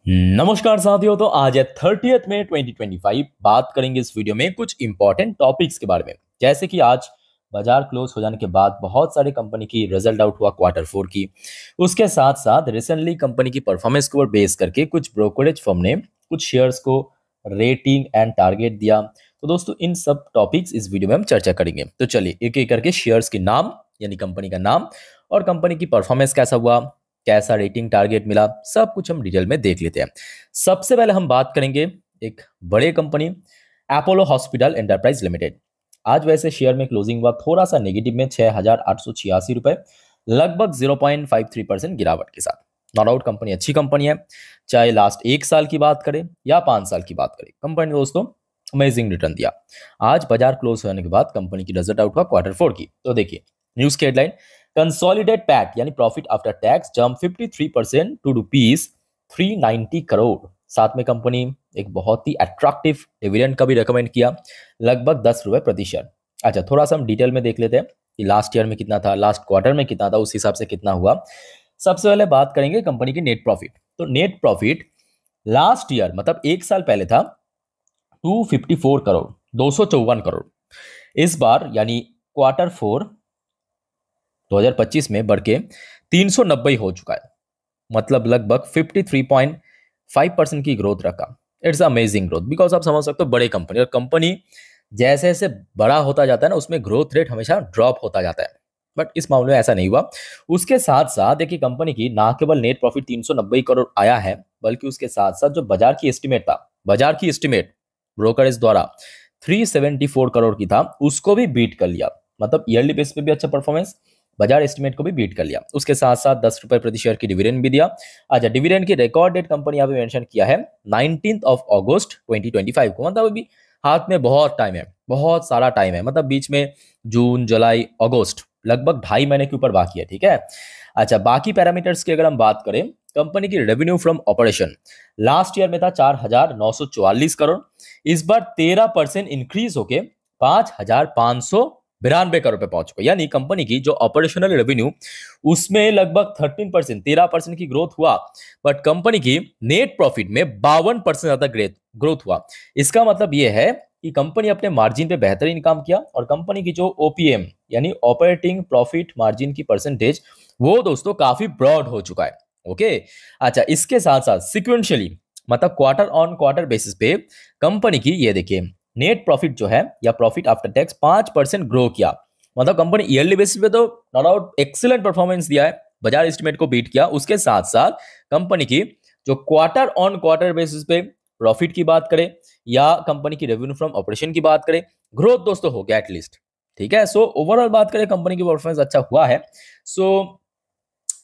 नमस्कार साथियों। तो आज है 30th में 2025। बात करेंगे इस वीडियो में कुछ इंपॉर्टेंट टॉपिक्स के बारे में, जैसे कि आज बाजार क्लोज हो जाने के बाद बहुत सारे कंपनी की रिजल्ट आउट हुआ क्वार्टर 4 की। उसके साथ साथ रिसेंटली कंपनी की परफॉर्मेंस को बेस करके कुछ ब्रोकरेज फर्म ने कुछ शेयर्स को रेटिंग एंड टारगेट दिया। तो दोस्तों इन सब टॉपिक्स इस वीडियो में हम चर्चा करेंगे। तो चलिए एक एक करके शेयर्स के नाम यानी कंपनी का नाम और कंपनी की परफॉर्मेंस कैसा हुआ, कैसा रेटिंग टारगेट मिला, सब कुछ हम डिटेल में देख लेते हैं। सबसे पहले हम बात करेंगे एक बड़े company Apollo hospital enterprise limited. आज वैसे शेयर में क्लोजिंग हुआ थोड़ा सा नेगेटिव में 6,886 रुपए, लगभग 0.53% गिरावट के साथ। नॉट आउट कंपनी अच्छी कंपनी है, चाहे लास्ट 1 साल की बात करें या 5 साल की बात करें, कंपनी ने दोस्तों अमेजिंग रिटर्न दिया। आज बाजार क्लोज होने के बाद कंपनी की रिजल्ट आउट हुआ क्वार्टर 4 की। तो देखिए न्यूज की हेडलाइन, कंसोलिडेट पैट यानी profit after tax jump 53% to rupees 390 crore. साथ में कंपनी एक बहुत ही अट्रैक्टिव डिविडेंड का भी रिकमेंड किया, लगभग 10 रुपए प्रति शेयर। अच्छा, थोड़ा सा हम डिटेल में देख लेते हैं कि लास्ट ईयर में कितना था, लास्ट क्वार्टर में कितना था, उस हिसाब से कितना हुआ। सबसे पहले बात करेंगे कंपनी की नेट प्रॉफिट। तो नेट प्रॉफिट लास्ट ईयर मतलब 1 साल पहले था 254 करोड़, 254 करोड़। इस बार यानी क्वार्टर 4 2025 में बढ़ के 390 हो चुका है, मतलब लगभग 53.5% की ग्रोथ रखा। इट्स अमेजिंग ग्रोथ, बिकॉज आप समझ सकते हो बड़े कंपनी, और कंपनी जैसे जैसे बड़ा होता जाता है ना उसमें ग्रोथ रेट हमेशा ड्रॉप होता जाता है, बट इस मामले में ऐसा नहीं हुआ। उसके साथ साथ देखिए कंपनी की ना केवल नेट प्रॉफिट 390 करोड़ आया है, बल्कि उसके साथ साथ जो बाजार की एस्टिमेट था, बाजार की एस्टिमेट ब्रोकरेज द्वारा 374 करोड़ की था, उसको भी बीट कर लिया। मतलब ईयरली बेस पे भी अच्छा परफॉर्मेंस, बाजार एस्टिमेट को भी बीट कर लिया। उसके साथ साथ 10 रुपए प्रति शेयर की डिविडेंड भी दिया। अच्छा, डिविडेंड की रिकॉर्ड डेट कंपनी यहाँ पे मेंशन किया है 19 अगस्त 2025 को। मतलब अभी हाथ में बहुत टाइम है, बहुत सारा टाइम है। मतलब बीच में जून, जुलाई, अगस्त लगभग 2.5 महीने के ऊपर बाकी है। ठीक है। अच्छा, बाकी पैरामीटर्स की अगर हम बात करें, कंपनी की revenue from operation last year में था 4,944 करोड़। इस बार 13% इंक्रीज होके 5,592 करोड़ पे पहुंच चुका। यानी कंपनी की जो ऑपरेशनल रेवेन्यू उसमें लगभग 13% की ग्रोथ हुआ, बट कंपनी की नेट प्रॉफिट में 52% ज्यादा ग्रोथ हुआ। इसका मतलब यह है कि कंपनी अपने मार्जिन पे बेहतरीन काम किया, और कंपनी की जो ओपीएम यानी ऑपरेटिंग प्रॉफिट मार्जिन की परसेंटेज वो दोस्तों काफी ब्रॉड हो चुका है। ओके। अच्छा, इसके साथ साथ सिक्वेंशियली मतलब क्वार्टर ऑन क्वार्टर बेसिस पे कंपनी की ये देखिए नेट प्रॉफिट जो है या प्रॉफिट आफ्टर टैक्स 5% ग्रो किया। मतलब कंपनी ईयरली बेसिस पे तो नो डाउट एक्सीलेंट परफॉर्मेंस दिया है, बाजार एस्टिमेट को बीट किया। उसके साथ साथ कंपनी की जो क्वार्टर ऑन क्वार्टर बेसिस पे प्रॉफिट की बात करें या कंपनी की रेवेन्यू फ्रॉम ऑपरेशन की बात करें, ग्रोथ दोस्तों हो गया एटलीस्ट। ठीक है। सो ओवरऑल बात करें कंपनी की परफॉर्मेंस अच्छा हुआ है। सो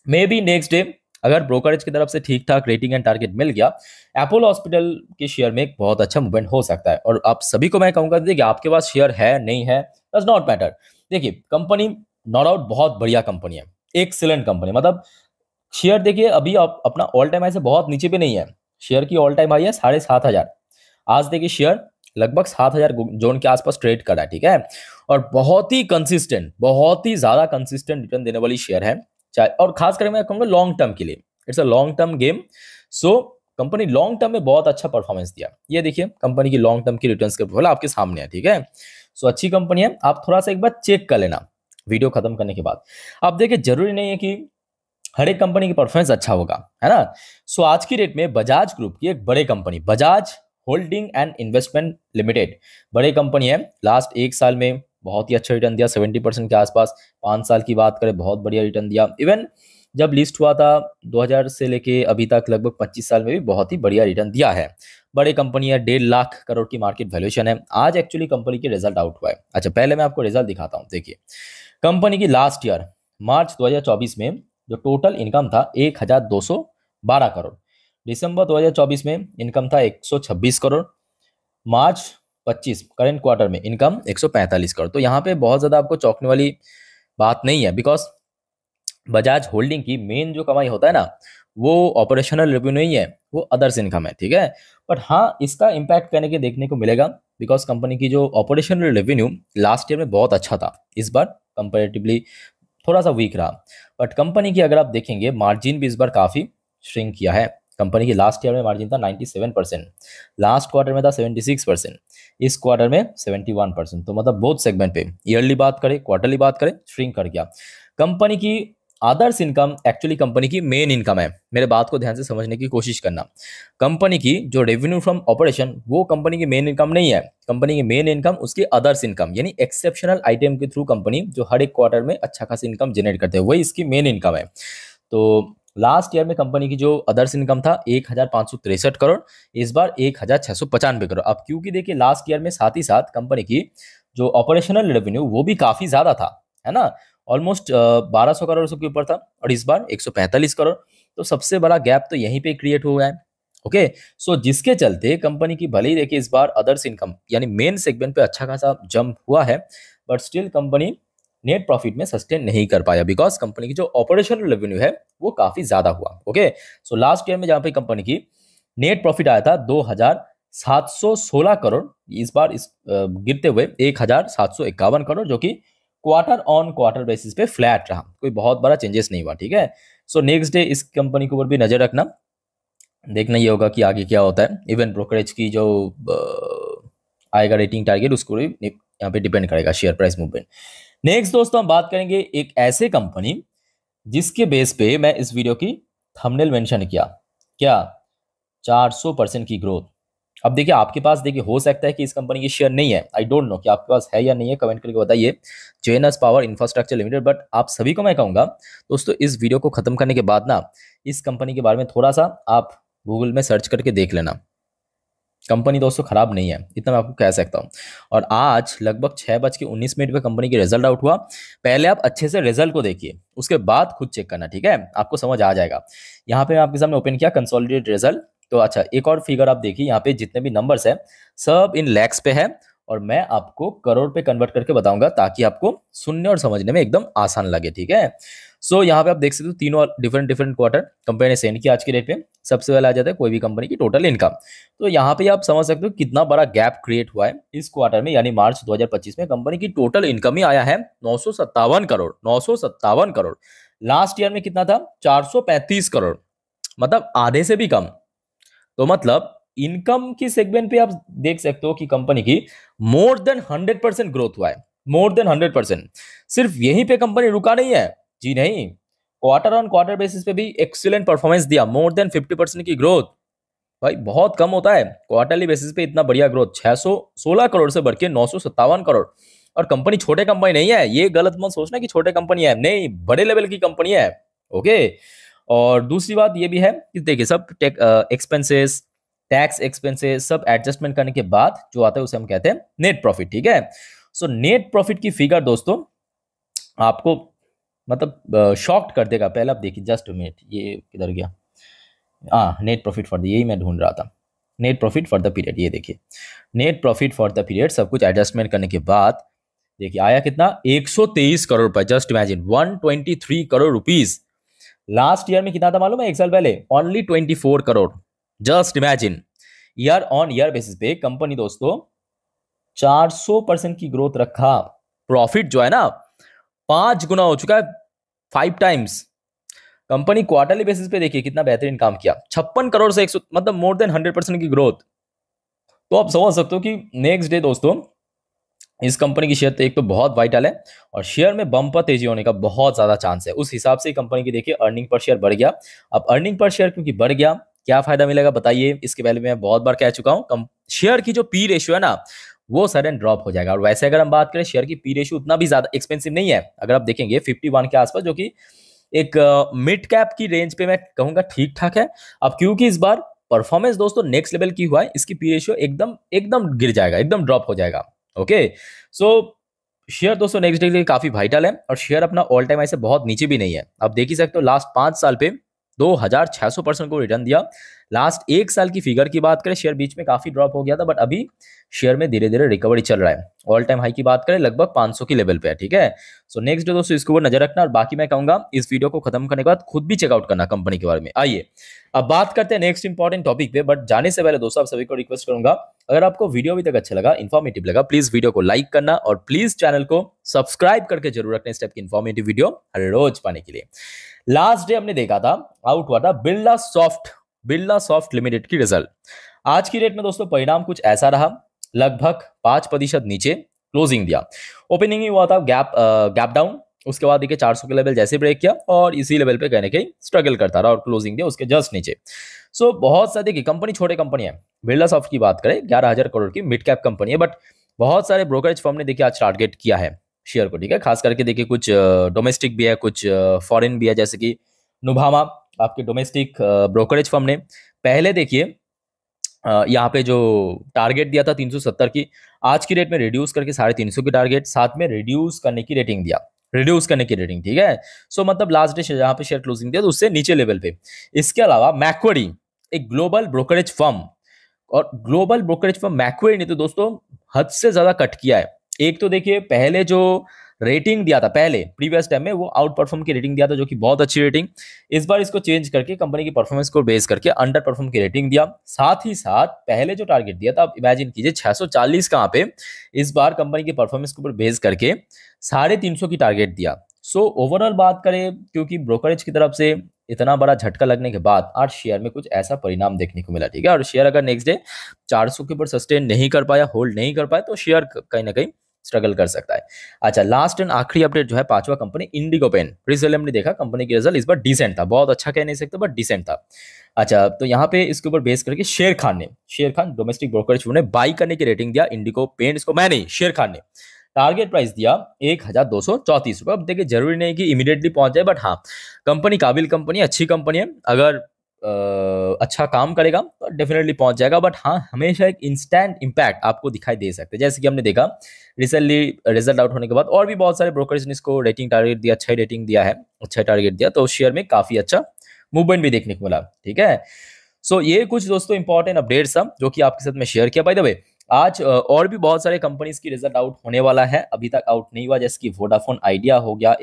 मे बी नेक्स्ट डे अगर ब्रोकरेज की तरफ से ठीक ठाक रेटिंग एंड टारगेट मिल गया, अपोलो हॉस्पिटल के शेयर में एक बहुत अच्छा मूवमेंट हो सकता है। और आप सभी को मैं कहूंगा, देखिए आपके पास शेयर है नहीं है डज नॉट मैटर। देखिए कंपनी नो डाउट बहुत बढ़िया कंपनी है, एक्सीलेंट कंपनी। मतलब शेयर देखिए अभी आप अपना ऑल टाइम हाई से बहुत नीचे भी नहीं है, शेयर की ऑल टाइम हाई है 7,500। आज देखिए शेयर लगभग 7,000 जोन के आसपास ट्रेड कर रहा है। ठीक है। और बहुत ही कंसिस्टेंट, बहुत ही ज्यादा कंसिस्टेंट रिटर्न देने वाली शेयर है, चाहे और खास करके मैं कहूंगा लॉन्ग टर्म के लिए। It's a long term game. So company long term में बहुत अच्छा परफॉर्मेंस दिया। ये देखिए कंपनी की लॉन्ग टर्म की रिटर्न्स के प्रोफाइल आपके सामने है। ठीक है। सो अच्छी कंपनी है, आप थोड़ा सा एक बार चेक कर लेना वीडियो खत्म करने के बाद। अब देखिए जरूरी नहीं है कि हर एक कंपनी की परफॉर्मेंस अच्छा होगा, है ना। सो आज की डेट में बजाज ग्रुप की एक बड़े company Bajaj holding and investment limited बड़ी कंपनी है, लास्ट 1 साल में बहुत ही अच्छा रिटर्न दिया 70% के आसपास। 5 साल की बात करें बहुत बढ़िया रिटर्न दिया। इवन जब लिस्ट हुआ था 2000 से लेके अभी तक लगभग 25 साल में भी बहुत ही बढ़िया रिटर्न दिया है। बड़ी कंपनी है, 1.5 लाख करोड़ की मार्केट वैल्यूएशन है। आज एक्चुअली कंपनी की रिजल्ट आउट हुआ है। अच्छा, पहले मैं आपको रिजल्ट दिखाता हूँ। देखिए कंपनी की लास्ट ईयर मार्च 2024 में जो टोटल इनकम था 1,212 करोड़। दिसंबर 2024 में इनकम था 126 करोड़। मार्च 25 करेंट क्वार्टर में इनकम 145 करोड़। तो यहाँ पे बहुत ज़्यादा आपको चौंकने वाली बात नहीं है, बिकॉज बजाज होल्डिंग की मेन जो कमाई होता है ना वो ऑपरेशनल रेवेन्यू नहीं है, वो अदर्स इनकम है। ठीक है। बट हाँ इसका इम्पैक्ट करने के देखने को मिलेगा, बिकॉज कंपनी की जो ऑपरेशनल रेवेन्यू लास्ट ईयर में बहुत अच्छा था, इस बार कंपेरेटिवली थोड़ा सा वीक रहा। बट कंपनी की अगर आप देखेंगे मार्जिन भी इस बार काफ़ी श्रिंक किया है। कंपनी की लास्ट ईयर में मार्जिन था 97%, लास्ट क्वार्टर में था 76%, इस क्वार्टर में 71%। तो मतलब बोथ सेगमेंट पे ईयरली बात करें क्वार्टरली बात करें श्रिंक कर गया। कंपनी की अदर्स इनकम एक्चुअली कंपनी की मेन इनकम है, मेरे बात को ध्यान से समझने की कोशिश करना। कंपनी की जो रेवेन्यू फ्रॉम ऑपरेशन वो कंपनी की मेन इनकम नहीं है, कंपनी की मेन इनकम उसकी अदर्स इनकम यानी एक्सेप्शनल आइटम के थ्रू कंपनी जो हर एक क्वार्टर में अच्छा खासी इनकम जनरेट करते हैं वही इसकी मेन इनकम है। तो लास्ट ईयर में कंपनी की जो अदर्स इनकम था 1563 करोड़, इस बार 1695 करोड़। अब क्योंकि देखिए लास्ट ईयर में साथ ही साथ कंपनी की जो ऑपरेशनल रेवेन्यू वो भी काफी ज्यादा था, है ना, ऑलमोस्ट 1200 करोड़ के ऊपर था, और इस बार 145 करोड़। तो सबसे बड़ा गैप तो यहीं पे क्रिएट हुआ है। ओके, सो जिसके चलते कंपनी की भले ही देखिए इस बार अदर्स इनकम यानी मेन सेगमेंट पे अच्छा खासा जंप हुआ है, but still company net profit में सस्टेन नहीं कर पाया बिकॉज कंपनी की जो ऑपरेशनल रेवेन्यू है वो काफी ज्यादा हुआ। ओके, सो लास्ट ईयर में जहां पे कंपनी की नेट प्रॉफिट आया था 2716 करोड़, इस बार इस गिरते हुए 1751 करोड़, जो कि क्वार्टर ऑन क्वार्टर बेसिस पे फ्लैट रहा, कोई बहुत बड़ा चेंजेस नहीं हुआ। ठीक है, सो नेक्स्ट डे इस कंपनी के ऊपर भी नजर रखना, देखना ये होगा कि आगे क्या होता है। इवन ब्रोकरेज की जो आएगा रेटिंग टारगेट उसको भी यहाँ पे डिपेंड करेगा शेयर प्राइस मूवमेंट। नेक्स्ट दोस्तों हम बात करेंगे एक ऐसे कंपनी जिसके बेस पे मैं इस वीडियो की थंबनेल मेंशन किया, क्या 400% की ग्रोथ। अब देखिए आपके पास देखिए हो सकता है कि इस कंपनी की शेयर नहीं है, आई डोंट नो कि आपके पास है या नहीं है, कमेंट करके बताइए, JNS power infrastructure limited. But आप सभी को मैं कहूंगा दोस्तों इस वीडियो को खत्म करने के बाद ना इस कंपनी के बारे में थोड़ा सा आप गूगल में सर्च करके देख लेना। कंपनी दोस्तों खराब नहीं है, इतना मैं आपको कह सकता हूँ। और आज लगभग 6:19 पे कंपनी की रिजल्ट आउट हुआ। पहले आप अच्छे से रिजल्ट को देखिए, उसके बाद खुद चेक करना, ठीक है, आपको समझ आ जाएगा। यहाँ पे मैं आपके सामने ओपन किया कंसोलिडेटेड रिजल्ट। तो अच्छा एक और फिगर आप देखिए, यहाँ पे जितने भी नंबर्स है सब इन लैक्स पे है, और मैं आपको करोड़ पे कन्वर्ट करके बताऊंगा ताकि आपको सुनने और समझने में एकदम आसान लगे। ठीक है, सो यहाँ पे आप देख सकते हो तीनों डिफरेंट क्वार्टर कंपनी ने सेंड किया आज के डेट पे। सबसे पहले आ जाता है कोई भी कंपनी की टोटल इनकम। तो यहाँ पे आप समझ सकते हो कितना बड़ा गैप क्रिएट हुआ है इस क्वार्टर में, यानी मार्च 2025 में कंपनी की टोटल इनकम ही आया है 957 करोड़। 957 करोड़, लास्ट ईयर में कितना था 435 करोड़, मतलब आधे से भी कम। तो मतलब इनकम की सेगमेंट पे आप देख सकते हो कि कंपनी की मोर देन 100% ग्रोथ हुआ है, मोर देन 100%। सिर्फ यहीं पे कंपनी रुका नहीं है, जी नहीं, क्वार्टर ऑन क्वार्टर बेसिस पे भी एक्सीलेंट परफॉर्मेंस दिया, मोर देन 50% की ग्रोथ। भाई बहुत कम होता है क्वार्टरली बेसिस पे इतना बढ़िया ग्रोथ, 616 करोड़ से बढ़ के 957 करोड़। और कंपनी छोटे कंपनी नहीं है, ये गलत मत सोचना कि छोटे कंपनी है, नहीं, बड़े लेवल की कंपनी है। ओके, और दूसरी बात ये भी है कि देखिए सब एक्सपेंसेस, टैक्स एक्सपेंसेस सब एडजस्टमेंट करने के बाद जो आता है उसे हम कहते हैं नेट प्रॉफिट। ठीक है, सो नेट प्रॉफिट की फिगर दोस्तों आपको मतलब शॉक्ड कर देगा। पहले आप देखिए, जस्ट मिनट, ये किधर गया, नेट प्रॉफिट फॉर द, यही मैं ढूंढ रहा था, net profit for the period. ये देखिए net profit for the period सब कुछ एडजस्टमेंट करने के बाद देखिए आया कितना 123 करोड़ रुपए। Just imagine 123 crore rupees. Last year में कितना था मालूम है, एक साल पहले only 24 crore. Just imagine, year on year basis पे कंपनी दोस्तों 400% की ग्रोथ रखा। प्रॉफिट जो है ना 5 गुना हो चुका है, 5 टाइम्स। कंपनी क्वार्टरली बेसिस पे देखिए कितना बेहतरीन काम किया, 56 करोड़ से 100, मतलब मोर देन 100% की ग्रोथ। तो आप समझ सकते हो कि नेक्स्ट डे दोस्तों इस कंपनी की शेयर एक तो बहुत वाइटल है, और शेयर में बम्पर तेजी होने का बहुत ज्यादा चांस है। उस हिसाब से कंपनी की देखिए अर्निंग पर शेयर बढ़ गया। अब अर्निंग पर शेयर क्योंकि बढ़ गया, क्या फायदा मिलेगा बताइए, इसके पहले मैं बहुत बार कह चुका हूं, शेयर की जो पी रेशियो है ना वो सडन ड्रॉप हो जाएगा। और वैसे अगर हम बात करें शेयर की पी रेशियो उतना भी ज्यादा एक्सपेंसिव नहीं है, अगर आप देखेंगे 51 के आसपास, जो कि एक मिड कैप की रेंज पे मैं कहूंगा ठीक ठाक है। अब क्योंकि इस बार परफॉर्मेंस दोस्तों नेक्स्ट लेवल की हुआ है, इसकी पी रेशियो एकदम एकदम गिर जाएगा, एकदम ड्रॉप हो जाएगा। ओके, सो शेयर दोस्तों नेक्स्ट डे के लिए काफी वाइटल है, और शेयर अपना ऑल टाइम हाई से बहुत नीचे भी नहीं है। आप देख ही सकते हो लास्ट 5 साल पे 2600% को रिटर्न दिया। लास्ट 1 साल की फिगर की बात करें, शेयर बीच में काफी ड्रॉप हो गया था, बट अभी शेयर में धीरे धीरे रिकवरी चल रहा है। ऑल टाइम हाई की बात करें लगभग 500 की लेवल पे है। ठीक है, सो नेक्स्ट डे दोस्तों इसके ऊपर नजर रखना, और बाकी मैं कहूंगा इस वीडियो को खत्म करने के बाद खुद भी चेकआउट करना कंपनी के बारे में। आइए अब बात करते हैं नेक्स्ट इंपॉर्टेंट टॉपिक पे, बट जाने से पहले दोस्तों आप सभी को रिक्वेस्ट करूंगा, अगर आपको वीडियो अभी तक अच्छा लगा, इन्फॉर्मेटिव लगा, प्लीज वीडियो को लाइक करना, और प्लीज चैनल को सब्सक्राइब करके जरूर रखना इस टाइप की इन्फॉर्मेटिव वीडियो हर रोज पाने के लिए। लास्ट डे हमने देखा था, आउट हुआ था Birla soft Birla soft limited की रिजल्ट। आज की रेट में दोस्तों परिणाम कुछ ऐसा रहा, लगभग 5% नीचे क्लोजिंग दिया। ओपनिंग ही हुआ था गैप डाउन, उसके बाद देखिए 400 के लेवल जैसे ब्रेक किया और इसी लेवल पे कहीं ना कहीं स्ट्रगल करता रहा और क्लोजिंग दिया उसके जस्ट नीचे। सो बहुत सारी देखिए कंपनी छोटे कंपनी है, बिरला सॉफ्ट की बात करें 11,000 करोड़ की मिड कैप कंपनी है, बट बहुत सारे ब्रोकरेज फर्म ने देखिए आज टारगेट किया है शेयर को, ठीक है। खास करके देखिए कुछ डोमेस्टिक भी है, कुछ फॉरेन भी है, जैसे कि नुभामा आपके डोमेस्टिक ब्रोकरेज फर्म ने पहले देखिए यहाँ पे जो टारगेट दिया था 370 की, आज की रेट में रिड्यूस करके 350 की टारगेट, साथ में रिड्यूस करने की रेटिंग दिया, रिड्यूस करने की रेटिंग, ठीक है। सो मतलब लास्ट डे जहाँ पे शेयर क्लोजिंग दिया तो उससे नीचे लेवल पे। इसके अलावा मैक्वरी, एक ग्लोबल ब्रोकरेज फर्म, और ग्लोबल ब्रोकरेज फर्म मैक्वरी ने तो दोस्तों हद से ज्यादा कट किया है। एक तो देखिए पहले जो रेटिंग दिया था, पहले प्रीवियस टाइम में वो आउट परफॉर्म की रेटिंग दिया था, जो कि बहुत अच्छी रेटिंग। इस बार इसको चेंज करके कंपनी की परफॉर्मेंस को बेस करके अंडर परफॉर्म की रेटिंग दिया। साथ ही साथ पहले जो टारगेट दिया था, आप इमेजिन कीजिए 640 कहाँ पे, इस बार कंपनी की परफॉर्मेंस के ऊपर बेस करके 350 की टारगेट दिया। सो ओवरऑल बात करें, क्योंकि ब्रोकरेज की तरफ से इतना बड़ा झटका लगने के बाद आज शेयर में कुछ ऐसा परिणाम देखने को मिला, ठीक है। और शेयर अगर नेक्स्ट डे 400 के ऊपर सस्टेन नहीं कर पाया, होल्ड नहीं कर पाया, तो शेयर कहीं ना कहीं स्ट्रगल कर सकता है। अच्छा, लास्ट एंड आखिरी अपडेट जो है, पांचवा कंपनी इंडिगो पेन। रिजल्ट हमने देखा, कंपनी की रिजल्ट इस बार डिसेंट था, बहुत अच्छा कह नहीं सकते बट डिसेंट था। अच्छा, तो यहाँ पे इसके ऊपर बेस करके शेर खान डोमेस्टिक ब्रोकरेज ने बाई करने की रेटिंग दिया इंडिगो पेन, इसको मैं नहीं, शेर खान ने। टारगेट प्राइस दिया 1,234 रुपये। अब देखिए जरूरी नहीं कि इमीडिएटली पहुंच जाए, बट हाँ कंपनी काबिल कंपनी, अच्छी कंपनी है, अगर अच्छा काम करेगा तो डेफिनेटली पहुंच जाएगा। बट हाँ हमेशा एक इंस्टेंट इम्पैक्ट आपको दिखाई दे सकते हैं, जैसे कि हमने देखा रिसेंटली रिजल्ट आउट होने के बाद और भी बहुत सारे ब्रोकर्स ने इसको रेटिंग टारगेट दिया, अच्छा रेटिंग दिया है, अच्छा टारगेट दिया, तो शेयर में काफी अच्छा मूवमेंट भी देखने को मिला, ठीक है। सो ये कुछ दोस्तों इंपॉर्टेंट अपडेट्स था जो कि आपके साथ में शेयर किया। बाय द वे आज और भी बहुत सारे कंपनीज की रिजल्ट आउट होने वाला है, अभी तक आउट नहीं हुआ, जैसे कि वोडाफोन आइडिया हो गया,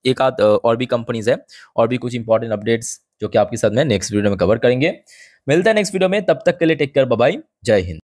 एक आध और भी कंपनीज है, और भी कुछ इंपॉर्टेंट अपडेट्स जो कि आपके साथ में नेक्स्ट वीडियो में कवर करेंगे। मिलता है नेक्स्ट वीडियो में, तब तक के लिए टेक केयर, बाय बाय, जय हिंद।